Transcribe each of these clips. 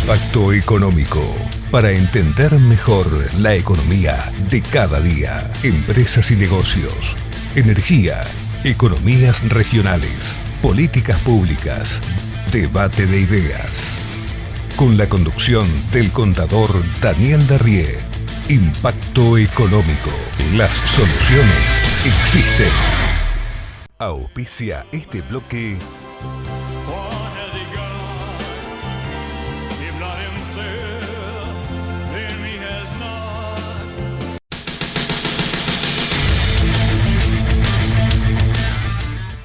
Impacto Económico. Para entender mejor la economía de cada día. Empresas y negocios. Energía. Economías regionales. Políticas públicas. Debate de ideas. Con la conducción del contador Daniel Darrié. Impacto Económico. Las soluciones existen. Auspicia este bloque.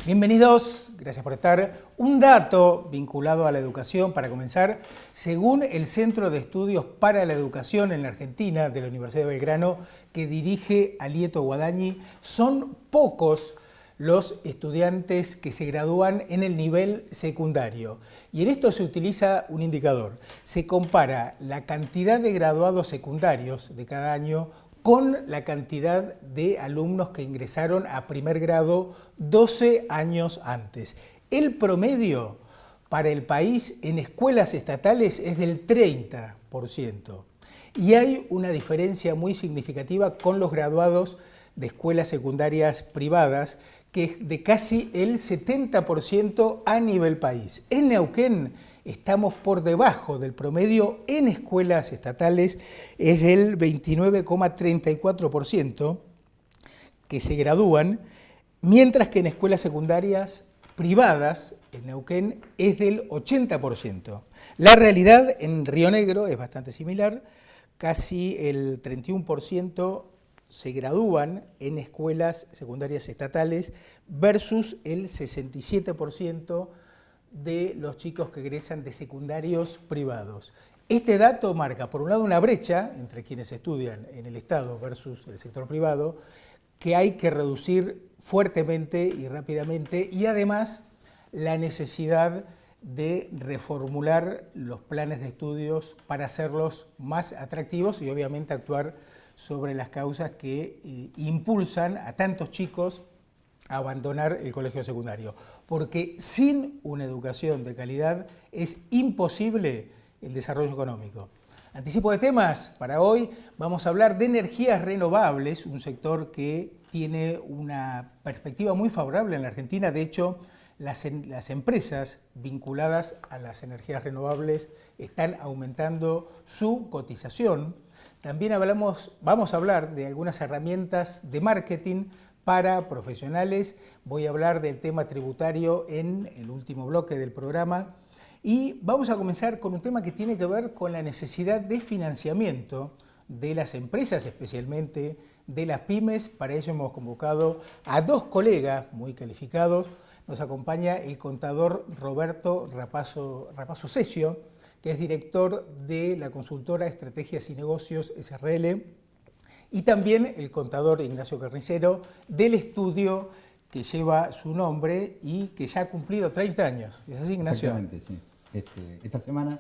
Bienvenidos, gracias por estar. Un dato vinculado a la educación para comenzar. Según el Centro de Estudios para la Educación en la Argentina de la Universidad de Belgrano, que dirige Alieto Guadañi, son pocos los estudiantes que se gradúan en el nivel secundario. Y en esto se utiliza un indicador. Se compara la cantidad de graduados secundarios de cada año con la cantidad de alumnos que ingresaron a primer grado 12 años antes. El promedio para el país en escuelas estatales es del 30%. Y hay una diferencia muy significativa con los graduados de escuelas secundarias privadas, que es de casi el 70% a nivel país. En Neuquén estamos por debajo del promedio en escuelas estatales, es del 29,34% que se gradúan, mientras que en escuelas secundarias privadas en Neuquén es del 80%. La realidad en Río Negro es bastante similar, casi el 31% se gradúan en escuelas secundarias estatales versus el 67% de los chicos que egresan de secundarios privados. Este dato marca, por un lado, una brecha entre quienes estudian en el Estado versus el sector privado, que hay que reducir fuertemente y rápidamente, y además la necesidad de reformular los planes de estudios para hacerlos más atractivos y obviamente actuar sobre las causas que impulsan a tantos chicos a abandonar el colegio secundario. Porque sin una educación de calidad es imposible el desarrollo económico. Anticipo de temas, para hoy vamos a hablar de energías renovables, un sector que tiene una perspectiva muy favorable en la Argentina. De hecho, las empresas vinculadas a las energías renovables están aumentando su cotización. También vamos a hablar de algunas herramientas de marketing para profesionales. Voy a hablar del tema tributario en el último bloque del programa. Y vamos a comenzar con un tema que tiene que ver con la necesidad de financiamiento de las empresas, especialmente de las pymes. Para ello hemos convocado a dos colegas muy calificados. Nos acompaña el contador Roberto Rapazo Cesio, que es director de la consultora Estrategias y Negocios SRL, y también el contador Ignacio Carnicero del estudio que lleva su nombre y que ya ha cumplido 30 años. ¿Es así, Ignacio? Exactamente, sí. Esta semana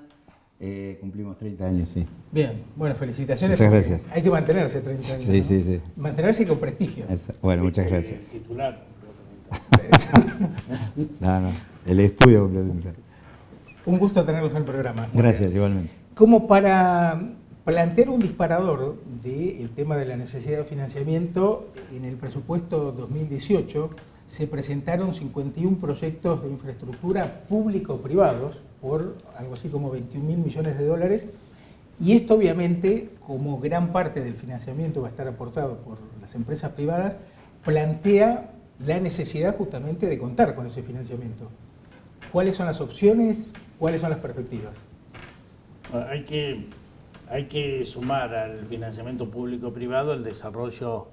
cumplimos 30 años, sí. Bien, bueno, felicitaciones. Muchas gracias. Hay que mantenerse 30 años. Sí, ¿no? sí. Mantenerse con prestigio. Bueno, muchas gracias. El titular. No, el estudio completamente. Un gusto tenerlos en el programa. Gracias, igualmente. Como para plantear un disparador del tema de la necesidad de financiamiento, en el presupuesto 2018 se presentaron 51 proyectos de infraestructura público-privados por algo así como 21.000 millones de dólares, y esto obviamente, como gran parte del financiamiento va a estar aportado por las empresas privadas, plantea la necesidad justamente de contar con ese financiamiento. ¿Cuáles son las opciones? ¿Cuáles son las perspectivas? Hay que sumar al financiamiento público-privado el desarrollo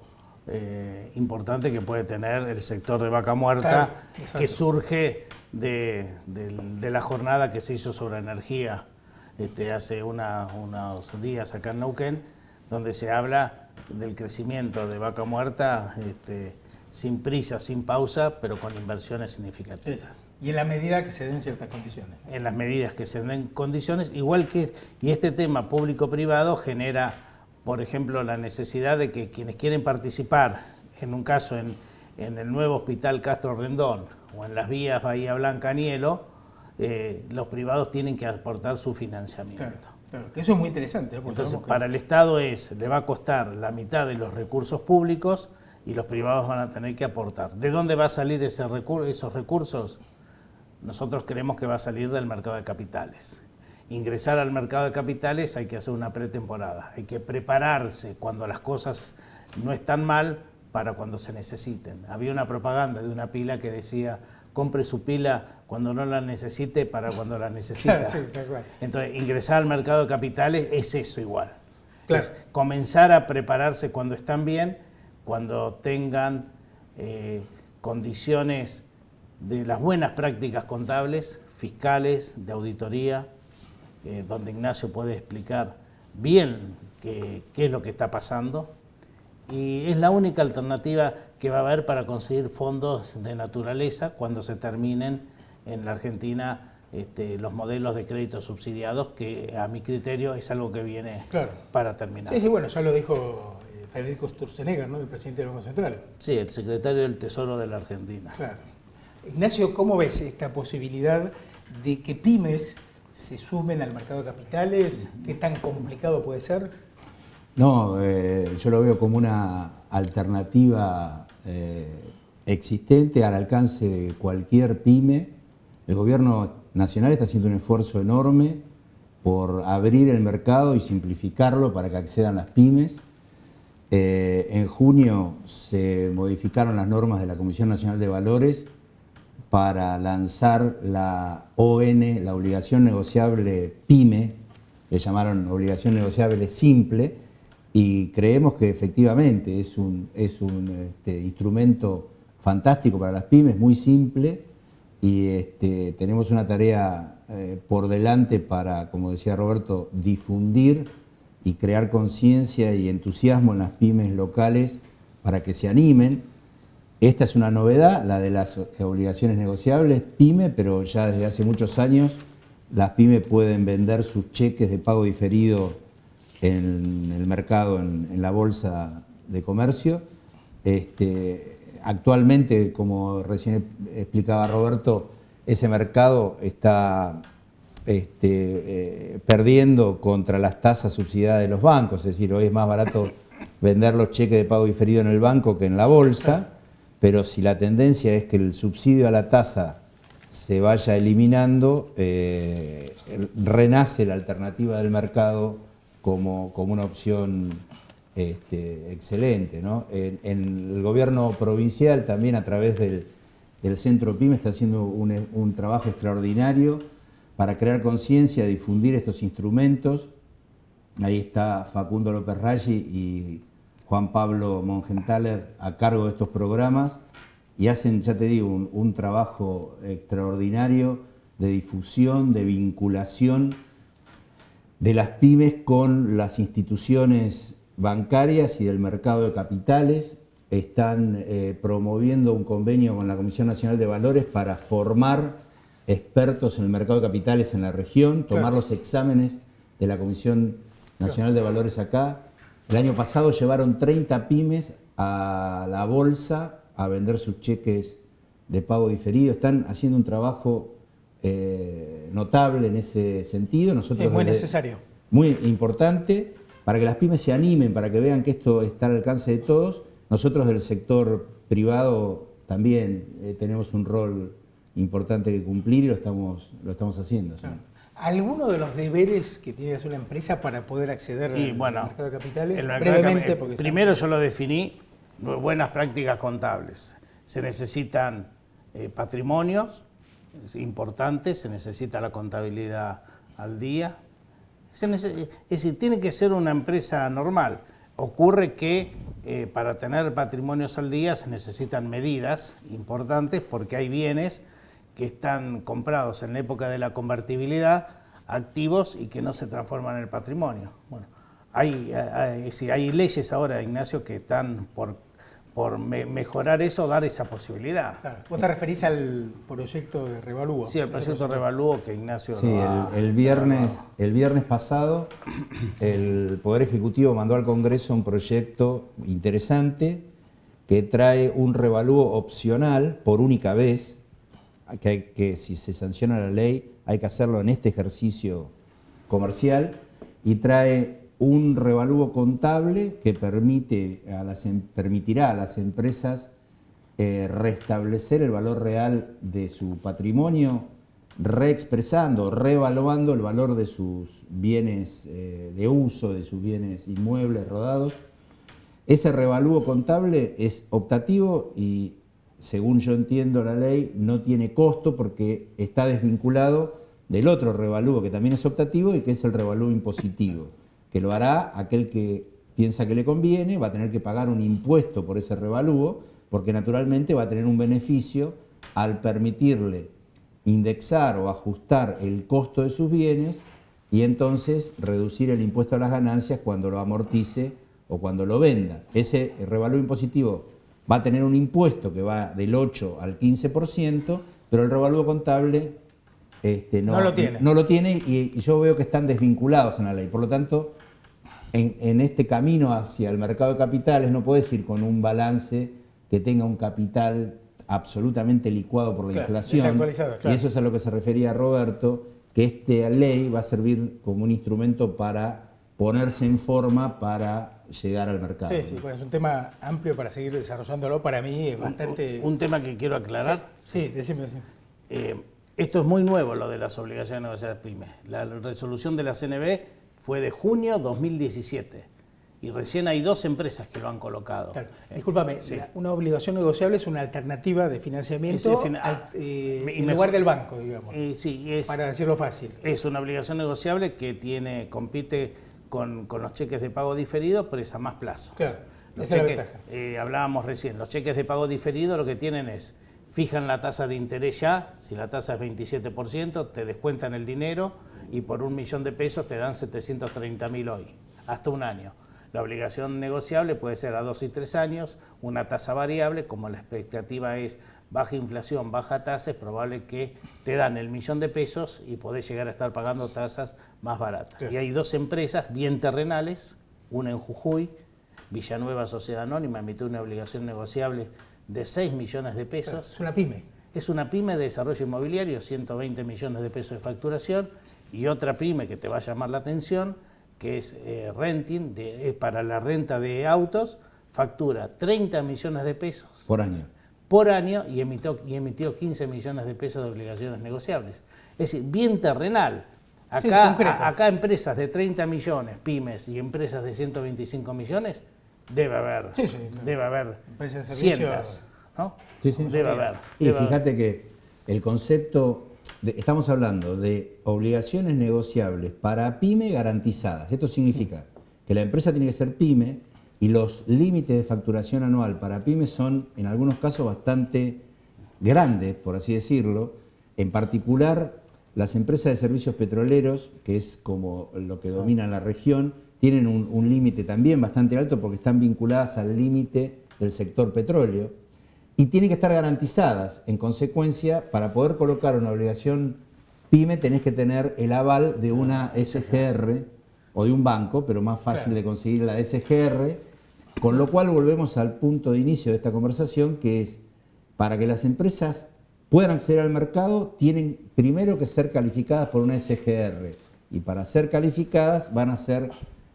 importante que puede tener el sector de Vaca Muerta, claro, que surge de la jornada que se hizo sobre energía hace unos días acá en Neuquén, donde se habla del crecimiento de Vaca Muerta sin prisa, sin pausa, pero con inversiones significativas. Sí. Y en la medida que se den ciertas condiciones. En las medidas que se den condiciones, igual que, y este tema público-privado genera, por ejemplo, la necesidad de que quienes quieren participar, en un caso en el nuevo Hospital Castro Rendón o en las vías Bahía Blanca-Nielo, los privados tienen que aportar su financiamiento. Claro, que eso es muy interesante. Entonces, para el Estado le va a costar la mitad de los recursos públicos y los privados van a tener que aportar. ¿De dónde va a salir esos recursos? Nosotros creemos que va a salir del mercado de capitales. Ingresar al mercado de capitales hay que hacer una pretemporada, hay que prepararse cuando las cosas no están mal para cuando se necesiten. Había una propaganda de una pila que decía: compre su pila cuando no la necesite para cuando la necesita. Sí, tal cual. Entonces, ingresar al mercado de capitales es eso igual. Claro. Es comenzar a prepararse cuando están bien, cuando tengan condiciones de las buenas prácticas contables, fiscales, de auditoría, donde Ignacio puede explicar bien qué es lo que está pasando. Y es la única alternativa que va a haber para conseguir fondos de naturaleza cuando se terminen en la Argentina los modelos de crédito subsidiados, que a mi criterio es algo que viene para terminar. Sí, bueno, ya lo dijo Federico Sturzenegger, ¿no?, el presidente del Banco Central. Sí, el secretario del Tesoro de la Argentina. Claro. Ignacio, ¿cómo ves esta posibilidad de que pymes se sumen al mercado de capitales? ¿Qué tan complicado puede ser? No, yo lo veo como una alternativa existente al alcance de cualquier pyme. El gobierno nacional está haciendo un esfuerzo enorme por abrir el mercado y simplificarlo para que accedan las pymes. En junio se modificaron las normas de la Comisión Nacional de Valores para lanzar la ON, la obligación negociable PYME, le llamaron obligación negociable simple, y creemos que efectivamente es un instrumento fantástico para las pymes, muy simple, y tenemos una tarea por delante para, como decía Roberto, difundir y crear conciencia y entusiasmo en las pymes locales para que se animen. Esta es una novedad, la de las obligaciones negociables PYME, pero ya desde hace muchos años las pymes pueden vender sus cheques de pago diferido en el mercado, en la bolsa de comercio. Actualmente, como recién explicaba Roberto, ese mercado está perdiendo contra las tasas subsidiadas de los bancos, es decir, hoy es más barato vender los cheques de pago diferido en el banco que en la bolsa, pero si la tendencia es que el subsidio a la tasa se vaya eliminando, renace la alternativa del mercado como una opción excelente, ¿no? En el gobierno provincial también, a través del Centro PYME, está haciendo un trabajo extraordinario para crear conciencia, difundir estos instrumentos. Ahí está Facundo López Raggi y Juan Pablo Mongenthaler a cargo de estos programas y hacen, ya te digo, un trabajo extraordinario de difusión, de vinculación de las pymes con las instituciones bancarias y del mercado de capitales. Están promoviendo un convenio con la Comisión Nacional de Valores para formar expertos en el mercado de capitales en la región, tomar los exámenes de la Comisión Nacional de Valores acá. El año pasado llevaron 30 pymes a la bolsa a vender sus cheques de pago diferido. Están haciendo un trabajo notable en ese sentido. Nosotros, sí, muy necesario. Muy importante para que las pymes se animen, para que vean que esto está al alcance de todos. Nosotros del sector privado también tenemos un rol importante que cumplir y lo estamos haciendo. Claro. ¿Alguno de los deberes que tiene que hacer una empresa para poder acceder al mercado de capitales? Brevemente, porque primero yo lo definí, buenas prácticas contables. Se necesitan patrimonios importantes, se necesita la contabilidad al día. Es decir, tiene que ser una empresa normal. Ocurre que para tener patrimonios al día se necesitan medidas importantes porque hay bienes que están comprados en la época de la convertibilidad, activos y que no se transforman en el patrimonio. Bueno, hay leyes ahora, Ignacio, que están por mejorar eso, dar esa posibilidad. Claro. ¿Vos te referís al proyecto de Revalúo? Sí, el proyecto de Revalúo que Ignacio... Sí, el viernes pasado el Poder Ejecutivo mandó al Congreso un proyecto interesante que trae un revalúo opcional por única vez que si se sanciona la ley hay que hacerlo en este ejercicio comercial, y trae un revalúo contable que permitirá a las empresas restablecer el valor real de su patrimonio, reexpresando, reevaluando el valor de sus bienes de uso, de sus bienes inmuebles rodados. Ese revalúo contable es optativo y, según yo entiendo la ley, no tiene costo porque está desvinculado del otro revalúo que también es optativo y que es el revalúo impositivo, que lo hará aquel que piensa que le conviene, va a tener que pagar un impuesto por ese revalúo, porque naturalmente va a tener un beneficio al permitirle indexar o ajustar el costo de sus bienes y entonces reducir el impuesto a las ganancias cuando lo amortice o cuando lo venda. Ese revalúo impositivo va a tener un impuesto que va del 8 al 15%, pero el revalúo contable no lo tiene y yo veo que están desvinculados en la ley. Por lo tanto, en este camino hacia el mercado de capitales no puedes ir con un balance que tenga un capital absolutamente licuado por la inflación. Claro. Y eso es a lo que se refería Roberto, que esta ley va a servir como un instrumento para ponerse en forma para llegar al mercado. Sí, bueno, es un tema amplio para seguir desarrollándolo. Para mí es bastante... Un tema que quiero aclarar. Sí, decime. Esto es muy nuevo, lo de las obligaciones negociadas pymes. La resolución de la CNB fue de junio 2017 y recién hay 2 empresas que lo han colocado. Claro. Discúlpame, una obligación negociable es una alternativa de financiamiento en lugar del banco, digamos, para decirlo fácil. Es una obligación negociable que compite con los cheques de pago diferido, pero es a más plazo. Claro, esa es la ventaja. Hablábamos recién, los cheques de pago diferido lo que tienen es, fijan la tasa de interés ya, si la tasa es 27%, te descuentan el dinero y por 1 millón de pesos te dan 730.000 hoy, hasta un año. La obligación negociable puede ser a 2 y 3 años, una tasa variable, como la expectativa es baja inflación, baja tasa, es probable que te dan el 1 millón de pesos y podés llegar a estar pagando tasas más baratas. Sí. Y hay 2 empresas bien terrenales, una en Jujuy, Villanueva Sociedad Anónima, emitió una obligación negociable de 6 millones de pesos. Claro, es una pyme. Es una pyme de desarrollo inmobiliario, 120 millones de pesos de facturación, y otra pyme que te va a llamar la atención, que es renting, para la renta de autos, factura 30 millones de pesos por año y emitió 15 millones de pesos de obligaciones negociables. Es decir, bien terrenal. Acá empresas de 30 millones, pymes, y empresas de 125 millones, debe haber cientos, ¿no? Debe haber. Y fíjate que el concepto... Estamos hablando de obligaciones negociables para pyme garantizadas. Esto significa que la empresa tiene que ser pyme y los límites de facturación anual para pyme son en algunos casos bastante grandes, por así decirlo. En particular, las empresas de servicios petroleros, que es como lo que domina la región, tienen un límite también bastante alto porque están vinculadas al límite del sector petróleo. Y tienen que estar garantizadas. En consecuencia, para poder colocar una obligación pyme tenés que tener el aval de una SGR o de un banco, pero más fácil de conseguir la SGR, con lo cual volvemos al punto de inicio de esta conversación, que es, para que las empresas puedan acceder al mercado, tienen primero que ser calificadas por una SGR, y para ser calificadas van a ser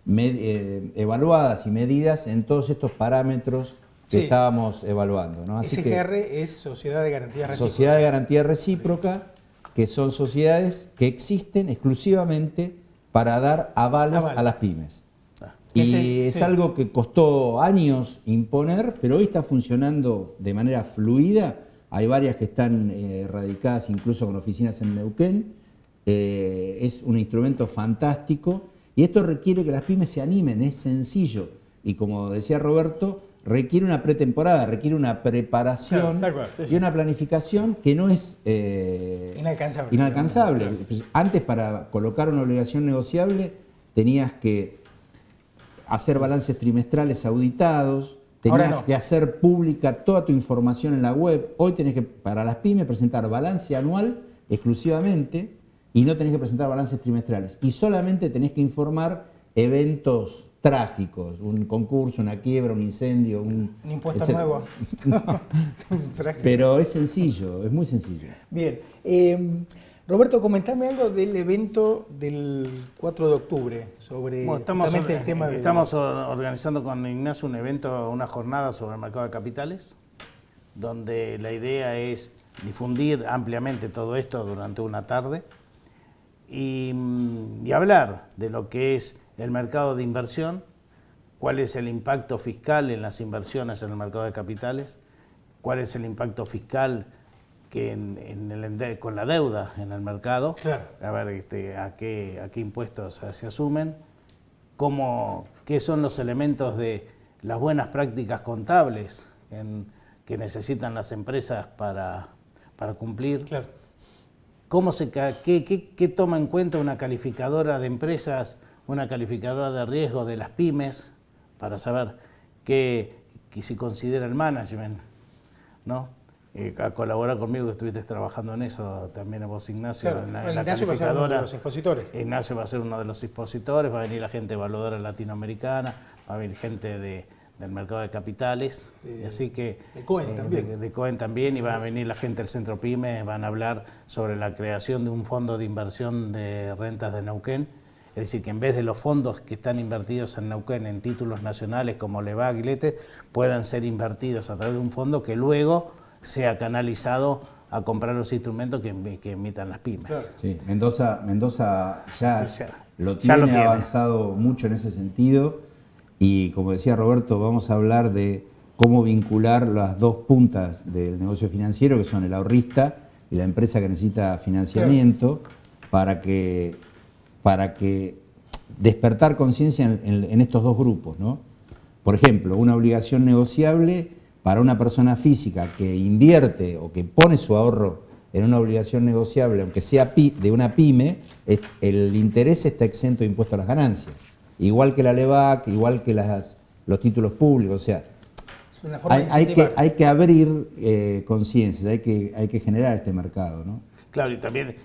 evaluadas y medidas en todos estos parámetros que estábamos evaluando, ¿no? Así SGR es Sociedad de Garantía Recíproca. Sociedad de Garantía Recíproca, que son sociedades que existen exclusivamente para dar avales a las pymes. Y es algo que costó años imponer, pero hoy está funcionando de manera fluida. Hay varias que están radicadas incluso con oficinas en Neuquén. Es un instrumento fantástico y esto requiere que las pymes se animen, es sencillo. Y como decía Roberto, requiere una pretemporada, requiere una preparación y una planificación que no es inalcanzable. Antes, para colocar una obligación negociable, tenías que hacer balances trimestrales auditados, tenías que hacer pública toda tu información en la web. Hoy tenés que, para las pymes, presentar balance anual exclusivamente y no tenés que presentar balances trimestrales. Y solamente tenés que informar eventos trágicos, un concurso, una quiebra, un incendio, un impuesto etcétera. nuevo. Pero es sencillo, es muy sencillo. Bien. Roberto, comentame algo del evento del 4 de octubre sobre justamente el tema. Estamos organizando con Ignacio un evento, una jornada sobre el mercado de capitales, donde la idea es difundir ampliamente todo esto durante una tarde y hablar de lo que es el mercado de inversión, cuál es el impacto fiscal en las inversiones en el mercado de capitales, cuál es el impacto fiscal que con la deuda en el mercado, claro. A ver a qué impuestos se asumen, qué son los elementos de las buenas prácticas contables que necesitan las empresas para cumplir, claro. ¿Qué toma en cuenta una calificadora de empresas, una calificadora de riesgo de las pymes, para saber que si considera el management, ¿no? A colaborar conmigo, que estuviste trabajando en eso, también vos, Ignacio, claro. en la Ignacio va a ser uno de los expositores. Ignacio va a ser uno de los expositores, va a venir la gente evaluadora latinoamericana, va a venir gente del mercado de capitales, así que de Cohen también. De Cohen también, y va a venir la gente del Centro Pyme, van a hablar sobre la creación de un fondo de inversión de rentas de Neuquén, es decir, que en vez de los fondos que están invertidos en Neuquén en títulos nacionales como Leva, Aguilete, puedan ser invertidos a través de un fondo que luego sea canalizado a comprar los instrumentos que emitan las pymes. Claro. Sí, Mendoza ya lo ya tiene avanzado mucho en ese sentido, y como decía Roberto, vamos a hablar de cómo vincular las dos puntas del negocio financiero, que son el ahorrista y la empresa que necesita financiamiento, claro, para que despertar conciencia en estos dos grupos, ¿no? Por ejemplo, una obligación negociable para una persona física que invierte o que pone su ahorro en una obligación negociable, aunque sea de una pyme, el interés está exento de impuesto a las ganancias. Igual que la LEVAC, igual que los títulos públicos. O sea, es una forma de incentivar. hay que abrir conciencias, hay que generar este mercado, ¿no? Claro, y también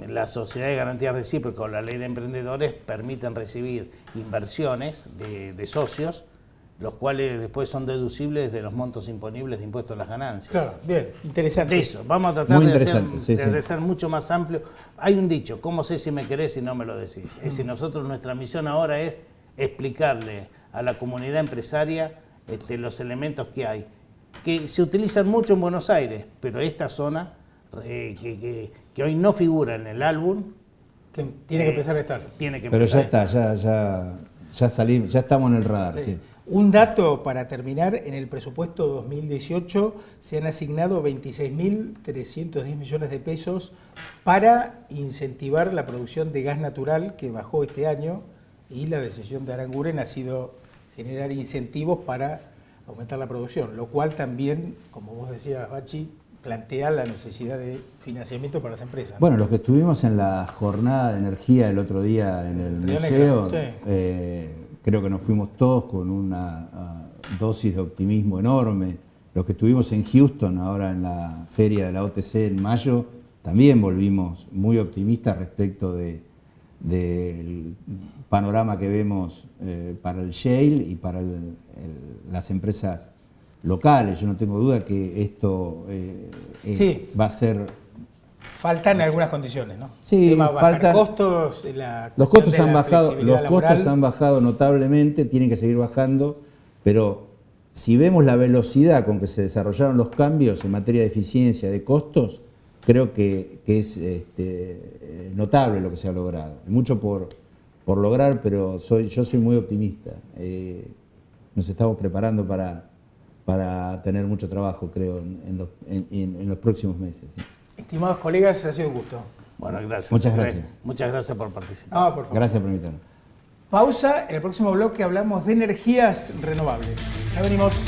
la Sociedad de Garantía Recíproca o la Ley de Emprendedores permiten recibir inversiones de socios, los cuales después son deducibles de los montos imponibles de impuestos a las ganancias. Claro, bien, interesante. De eso, vamos a tratar Muy de ser mucho más amplio. Hay un dicho, ¿cómo sé si me querés si no me lo decís? Es decir, nosotros, nuestra misión ahora es explicarle a la comunidad empresaria los elementos que hay, que se utilizan mucho en Buenos Aires, pero esta zona que hoy no figura en el álbum, que tiene que empezar a estar. Pero ya está, ya salimos, ya estamos en el radar. Sí. Sí. Un dato para terminar: en el presupuesto 2018 se han asignado 26.310 millones de pesos para incentivar la producción de gas natural, que bajó este año, y la decisión de Aranguren ha sido generar incentivos para aumentar la producción, lo cual también, como vos decías, Bachi, plantea la necesidad de financiamiento para las empresas, ¿no? Bueno, los que estuvimos en la jornada de energía el otro día en el museo, sí, creo que nos fuimos todos con una dosis de optimismo enorme. Los que estuvimos en Houston ahora en la feria de la OTC en mayo, también volvimos muy optimistas respecto del panorama que vemos para el shale y para las empresas locales. Yo no tengo duda que esto sí, va a ser... Faltan algunas condiciones, ¿no? Sí, faltan costos, los costos han bajado notablemente, tienen que seguir bajando, pero si vemos la velocidad con que se desarrollaron los cambios en materia de eficiencia, de costos, creo que es notable lo que se ha logrado. Hay mucho por lograr, pero yo soy muy optimista. Nos estamos preparando para tener mucho trabajo, creo, en los próximos meses. ¿Sí? Estimados colegas, ha sido un gusto. Bueno, gracias. Muchas gracias. Muchas gracias por participar. Por favor. Gracias por invitarnos. Pausa. En el próximo bloque hablamos de energías renovables. Ya venimos.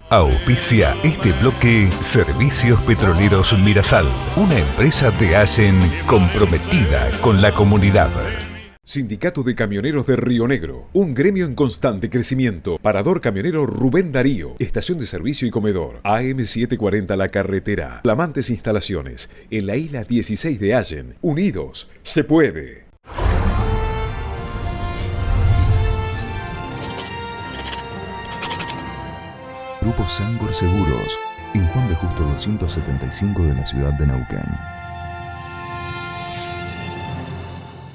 Auspicia este bloque Servicios Petroleros Mirasal, una empresa de Allen comprometida con la comunidad. Sindicato de Camioneros de Río Negro, un gremio en constante crecimiento. Parador camionero Rubén Darío, estación de servicio y comedor. AM 740 La Carretera. Flamantes instalaciones en la isla 16 de Allen. Unidos, se puede. Grupo Sangor Seguros, en Juan B. Justo 275 de la ciudad de Neuquén.